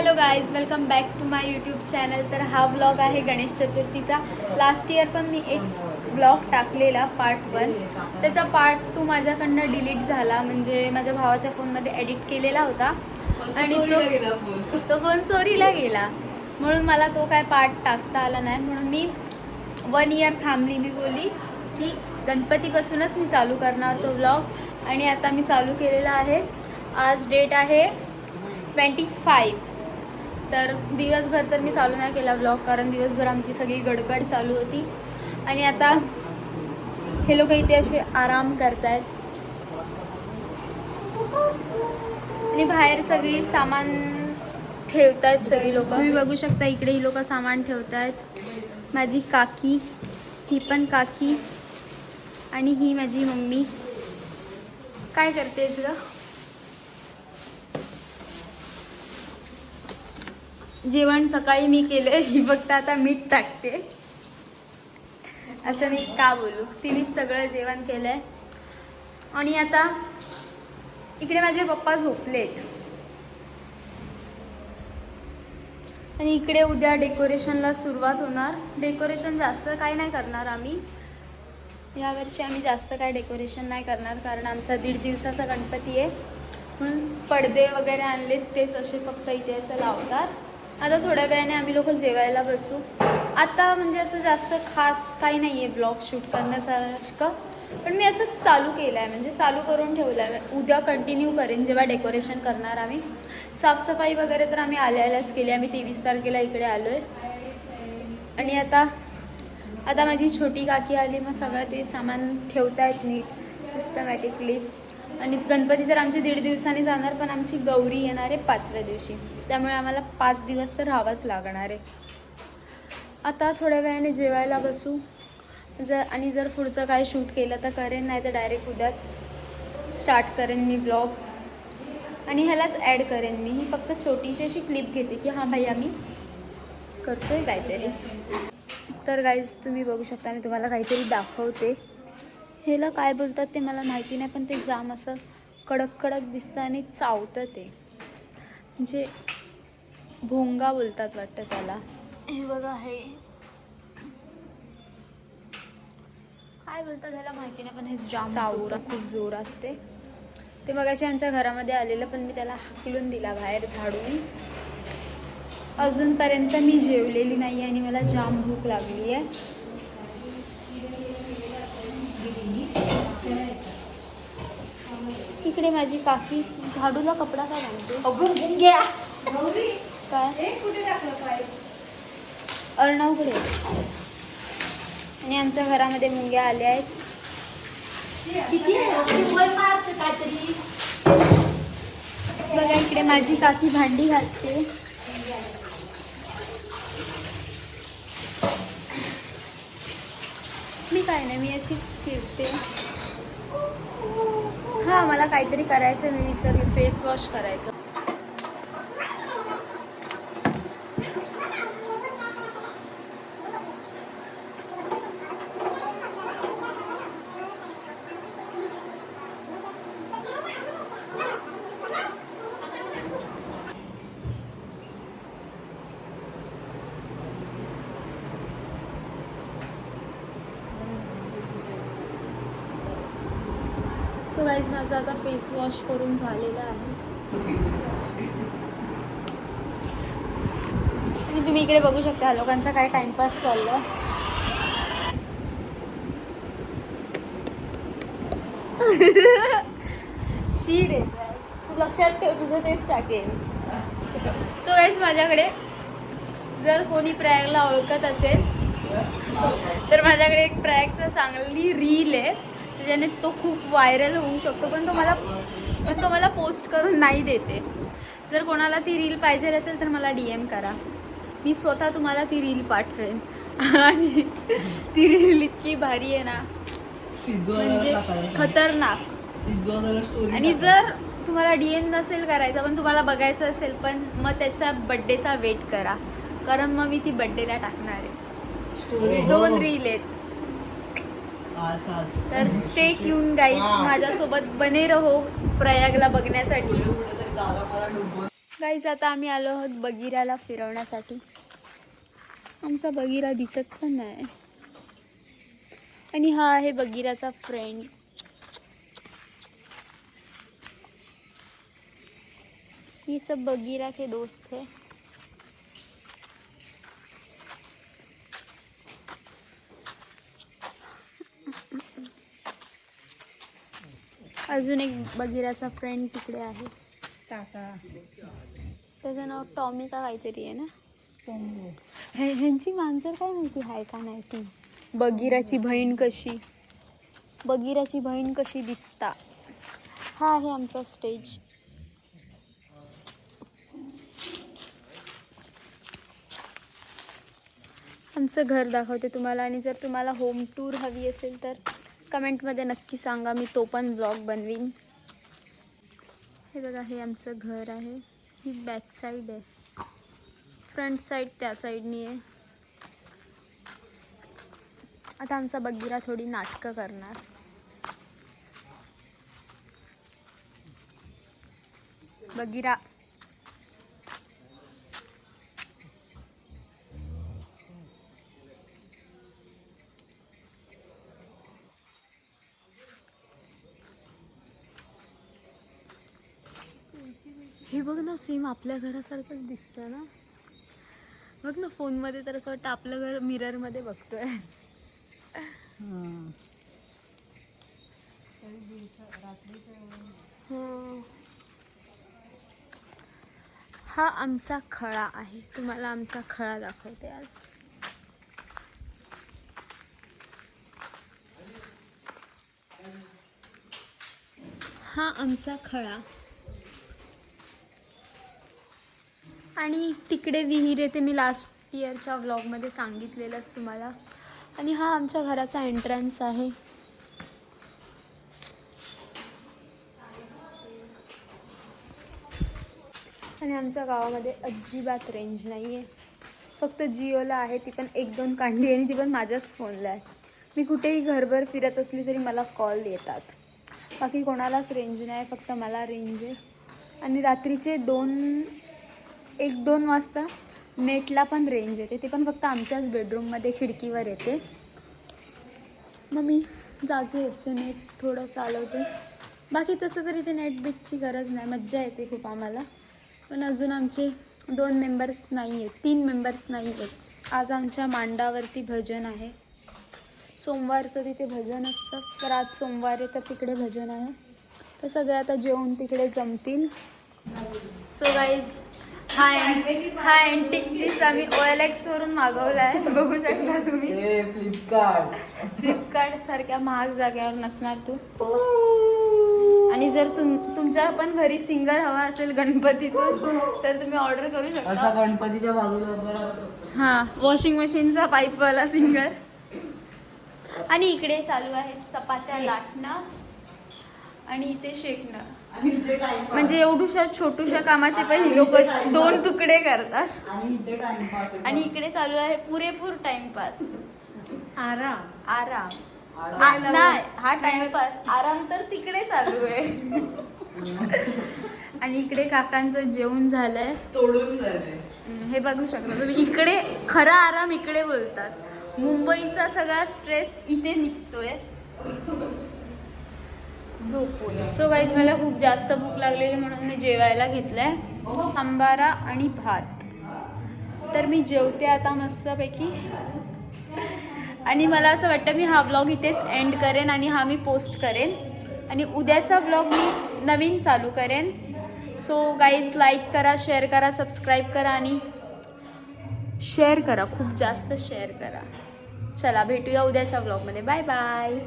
Hello guys, welcome back to my YouTube channel. तर हा blog आहे गणेश चतुर्थीचा. लास्ट इयर पण मी एक ब्लॉग टाकलेला पार्ट 1. त्याचा पार्ट 2 माझ्याकडनं डिलीट झाला, म्हणजे माझ्या भावाच्या फोनमध्ये एडिट केलेला होता आणि तो फोन चोरीला गेला, म्हणून मला तो काय पार्ट टाकता आला नाही. म्हणून मी 1 इयर थांबली. मी बोलली की गणपतीपासूनच मी चालू करणार तो ब्लॉग आणि आता मी चालू केलेला आहे. आज डेट आहे 25. तर दिवसभर तर मी चालू नाही केला ब्लॉग, कारण दिवसभर आमची सगळी गडबड चालू होती. आणि आता हे लोक इथे असे आराम करतायत आणि बाहेर सगळी सामान ठेवतायत. सगळी लोक तुम्ही बघू शकता, इकडे ही लोक सामान ठेवतायत. माझी काकी, ही पण काकी आणि ही माझी मम्मी. काय करतेस ग? जेवण सकाळी मी केलंय, ही फक्त आता मीठ टाकते. असं मी का बोलू, तिनेच सगळं जेवण केलंय. आणि आता इकडे माझे पप्पा झोपलेत आणि इकडे उद्या डेकोरेशनला सुरुवात होणार. डेकोरेशन जास्त काही नाही करणार आम्ही यावर्षी. आम्ही जास्त काय डेकोरेशन नाही करणार, कारण आमचा 1.5 दिवसाचा गणपती आहे. म्हणून पडदे वगैरे आणलेत, तेच असे फक्त इथे असं लावतात. आता थोड्या वेळाने आम्ही लोक जेवायला बसू. आता म्हणजे असं जास्त खास काही नाही आहे ब्लॉग शूट करण्यासारखं, पण मी असं चालू केलं आहे, म्हणजे चालू करून ठेवलं आहे. उद्या कंटिन्यू करेन जेव्हा डेकोरेशन करणार आम्ही. साफसफाई वगैरे तर आम्ही आल्याच केली. आम्ही 23 तारखेला इकडे आलो आहे. आणि आता माझी छोटी काकी आली, मग सगळं ते सामान ठेवतायत नीट सिस्टमॅटिकली. आणि गणपती तर आमचे 1.5 दिवसांनी जाणार, पण आमची गौरी येणार आहे 5व्या दिवशी, त्यामुळे आम्हाला 5 दिवस तर राहावंच लागणार आहे. आता थोड्या वेळाने जेवायला बसू. जर पुढचं काय शूट केलं तर करेन, नाही तर डायरेक्ट उद्याच स्टार्ट करेन मी ब्लॉग आणि ह्यालाच ॲड करेन मी. ही फक्त छोटीशी अशी क्लिप घेते की हां भाई आम्ही करतोय काहीतरी. तर गाईज तुम्ही बघू शकता, मी तुम्हाला काहीतरी दाखवते. ह्याला काय बोलतात ते मला माहिती नाही, पण ते जाम असं कडक कडक दिसतं आणि चावतं. ते म्हणजे भोंगा बोलतात वाटतं त्याला. हे बघा, हे काय बोलतात त्याला माहिती नाही, पण हे जाम चावतं खूप जोरात. ते मगाशी आमच्या घरामध्ये आलेलं, पण मी त्याला हाकलून दिला बाहेर झाडून. अजूनपर्यंत मी जेवलेली नाही आणि मला जाम भूक लागली आहे. इकडे माझी काकी झाडूला कपडा काय घालते. काय अर्णवकडे. आणि आमच्या घरामध्ये मुंग्या आल्या आहेत. बघा, इकडे माझी काकी भांडी घासते. मी काय नाही, मी अशीच फिरते. हां, मला काहीतरी करायचं, मी विसरले, फेस वॉश करायचं. सो गाईज, माझं आता फेस वॉश करून झालेलं आहे. आणि तुम्ही इकडे बघू शकता लोकांचा काय टाइमपास चालला. शी रे, तू लक्षात ठेव, तुझं तेच टाकेल. सो गाईज, माझ्याकडे जर कोणी प्रयागला ओळखत असेल तर माझ्याकडे एक प्रयागचा चांगली रील आहे, त्याच्याने तो खूप व्हायरल होऊ शकतो. पण तो मला पोस्ट करून नाही देते. जर कोणाला ती रील पाहिजे असेल तर मला DM करा, मी स्वतः तुम्हाला ती रील पाठवेन. आणि ती रील इतकी भारी आहे ना, म्हणजे खतरनाक. आणि जर तुम्हाला DM नसेल करायचा, पण तुम्हाला बघायचं असेल, पण मग त्याचा बड्डेचा वेट करा, कारण मग मी ती बड्डेला टाकणार आहे. 2 रील आहेत. तर स्टे ट्यून गाईज, माझ्यासोबत बने रहो प्रयागला बघण्यासाठी. गाईज आता आम्ही आलो आहोत बगीराला फिरवण्यासाठी. आमचा बगीरा दिसत पण नाही. आणि हा आहे बगीराचा फ्रेंड. ये सब बगीरा के दोस्त है. अजून एक बगीराचा फ्रेंड तिकडे आहे. त्याचं नाव टॉमी का काहीतरी आहे ना. ह्यांची मांजर काय माहिती आहे का नाही ती. बगीराची बहीण कशी दिसता. हा आहे आमचा स्टेज. आमचं घर दाखवते तुम्हाला. आणि जर तुम्हाला होम टूर हवी असेल तर कमेंटमध्ये नक्की सांगा, मी तो पण ब्लॉग बनवीन. हे बघा, हे आमचं घर आहे. ही बॅक साईड आहे. फ्रंट साईड त्या साईडनी आहे. आता आमचा बगीरा थोडी नाटकं करणार. बगीरा हे बघ ना, सेम आपल्या घरासारखंच दिसतं ना. बघ ना, फोनमध्ये तर असं वाटतं आपलं घर मिररमध्ये बघतोय. हा आमचा खळा आहे. तुम्हाला आमचा खळा दाखवते आज. हा आमचा खळा. आणि तिकडे विहीर येते, मी लास्ट इयरच्या व्लॉगमध्ये सांगितलेलंच तुम्हाला. आणि हा आमच्या घराचा एंट्रन्स आहे. आणि आमच्या गावामध्ये अजिबात रेंज नाही आहे. फक्त जिओला आहे, ती पण 1-2 कांडी आहे. आणि ती पण माझ्याच फोनला आहे. मी कुठेही घरभर फिरत असली तरी मला कॉल येतात. बाकी कोणालाच रेंज नाही, फक्त मला रेंज आहे. आणि रात्रीचे 1-2 वाजता नेटला पण रेंज येते. ते पण फक्त आमच्याच बेडरूममध्ये खिडकीवर येते. मग मी जागे असते, नेट थोडं चालवते. बाकी तसं तरी ते नेट बिटची गरज नाही. मज्जा येते खूप आम्हाला. पण अजून आमचे 2 मेंबर्स नाही आहेत, 3 मेंबर्स नाही आहेत. आज आमच्या मांडावरती भजन आहे. सोमवारचं तिथे भजन असतं, तर आज सोमवार आहे तर तिकडे भजन आहे. तर सगळे आता जेवून तिकडे जमतील. सो गाईज, हा अँटिक पीस आम्ही OLX वरून मागवला आहे. बघू शकता तुम्ही. फ्लिपकार्ट सारख्या महाग जाग्यावर नसणार तू. आणि जर तुमच्या पण घरी सिंगर हवा असेल गणपतीतून तर तुम्ही ऑर्डर करू शकता. गणपतीच्या बाजूला हां, वॉशिंग मशीनचा पाईपवाला सिंगर. आणि इकडे चालू आहे चपात्या लाटणं आणि इथे शेकणं. म्हणजे एवढूशा छोटूशा कामाचे पण ही लोक 2 तुकडे करतात. आणि इकडे चालू आहे पुरेपूर टाइमपास. आराम नाही, हा टाइमपास. आराम तर तिकडे चालू आहे. आणि इकडे काकांचं जेवण झालंय. हे बघू शकता तुम्ही. इकडे खरा आराम इकडे बोलतात. मुंबईचा सगळा स्ट्रेस इथे निघतोय. सो गाईज, मला खूप जास्त भूक लागलेली म्हणून मी जेवायला घेतलंय सांबारा आणि भात. तर मी जेवते आता मस्तपैकी. आणि मला असं वाटतं मी हा व्लॉग इथेच एंड करेन आणि हा मी पोस्ट करेन. आणि उद्याचा व्लॉग मी नवीन चालू करेन. सो गाईज, लाईक करा, शेअर करा, सबस्क्राईब करा आणि शेअर करा, खूप जास्त शेअर करा. चला भेटूया उद्याच्या व्लॉगमध्ये. Bye bye.